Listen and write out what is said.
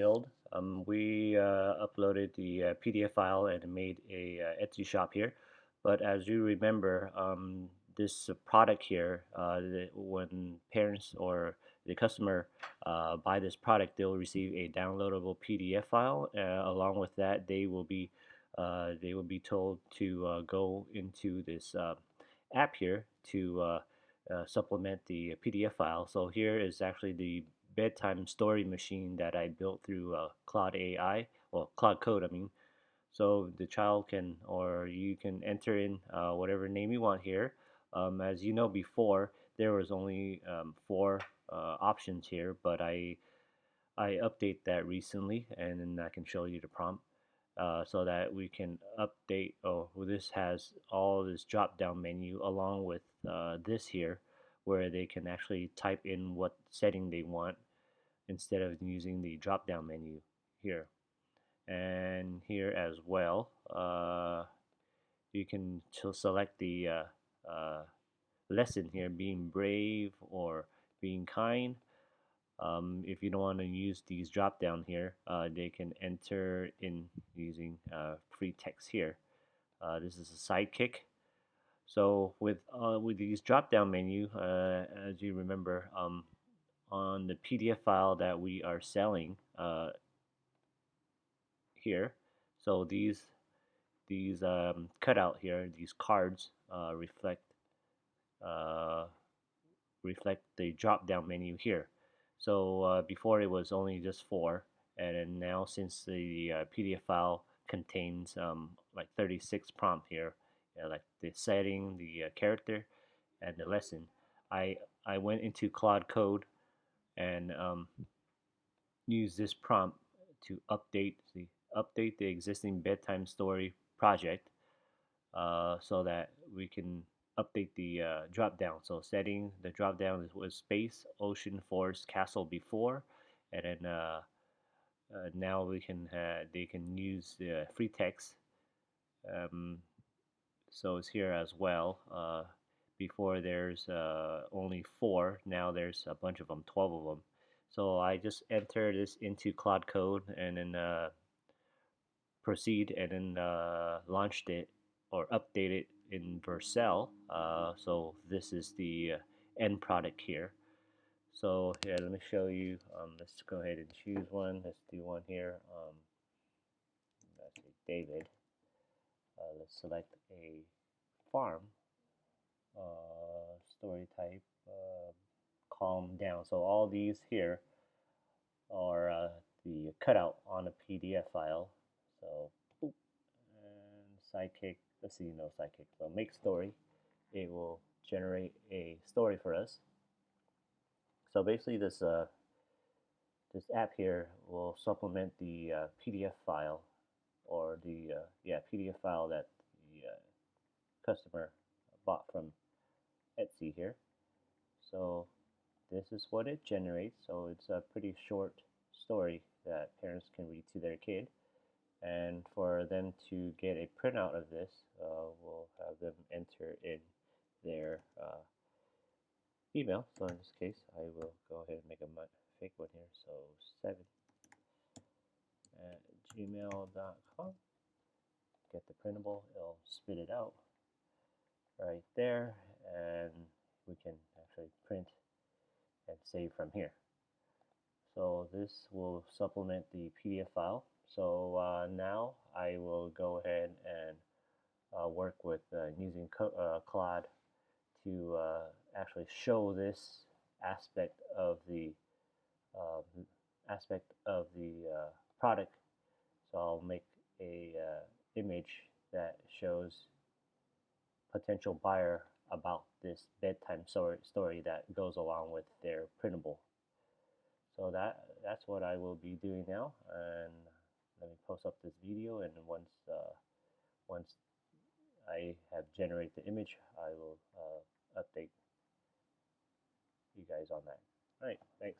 build. We uploaded the PDF file and made a Etsy shop here. But as you remember, this product here, when parents or the customer buy this product, they'll receive a downloadable PDF file. Along with that, they will be told to go into this app here to supplement the PDF file. So here is actually the bedtime story machine that I built through Claude AI, well, Claude Code, I mean. So the child can, or you can enter in whatever name you want here. As you know, before there was only four options here, but I update that recently, and then I can show you the prompt so that we can update. Oh, well, this has all this drop down menu along with this here, where they can actually type in what setting they want instead of using the drop down menu here. And here as well, you can select the lesson here, being brave or being kind. If you don't want to use these drop down here, they can enter in using free text here. This is a sidekick. So with these drop down menu, as you remember, on the PDF file that we are selling here, so these cutout here, these cards uh, reflect the drop down menu here. So before it was only just four, and then now since the PDF file contains like 36 prompt here, like the setting, the character, and the lesson, I I went into Claude Code and use this prompt to update the existing bedtime story project so that we can update the drop down. So setting the drop down was space, ocean, forest, castle before, and then now they can use the free text. Um, so it's here as well. Before there's only four, now there's a bunch of them, 12 of them. So I just enter this into Claude Code and then proceed and then launched it or update it in Vercel. So this is the end product here. So here, let me show you. Let's go ahead and choose one. Let's do one here. Let's say David. Let's select a farm. Story type. Calm down. So all these here are the cutout on a PDF file. So, boop, and sidekick. Let's see, no sidekick. So make story. It will generate a story for us. So basically, this app here will supplement the PDF file or the PDF file that the customer bought from Etsy here. So this is what it generates. So it's a pretty short story that parents can read to their kid. And for them to get a printout of this, we'll have them enter in their email. So in this case, I will go ahead and make a fake one here. So 7@gmail.com. Get the printable. It'll spit it out right there, and we can actually print and save from here. So this will supplement the PDF file. So now I will go ahead and work with using Claude to actually show this aspect of the uh, product. So I'll make a image that shows potential buyer about this bedtime story that goes along with their printable. So that's what I will be doing now, and let me post up this video, and once I have generated the image, I will update you guys on that. All right, thanks.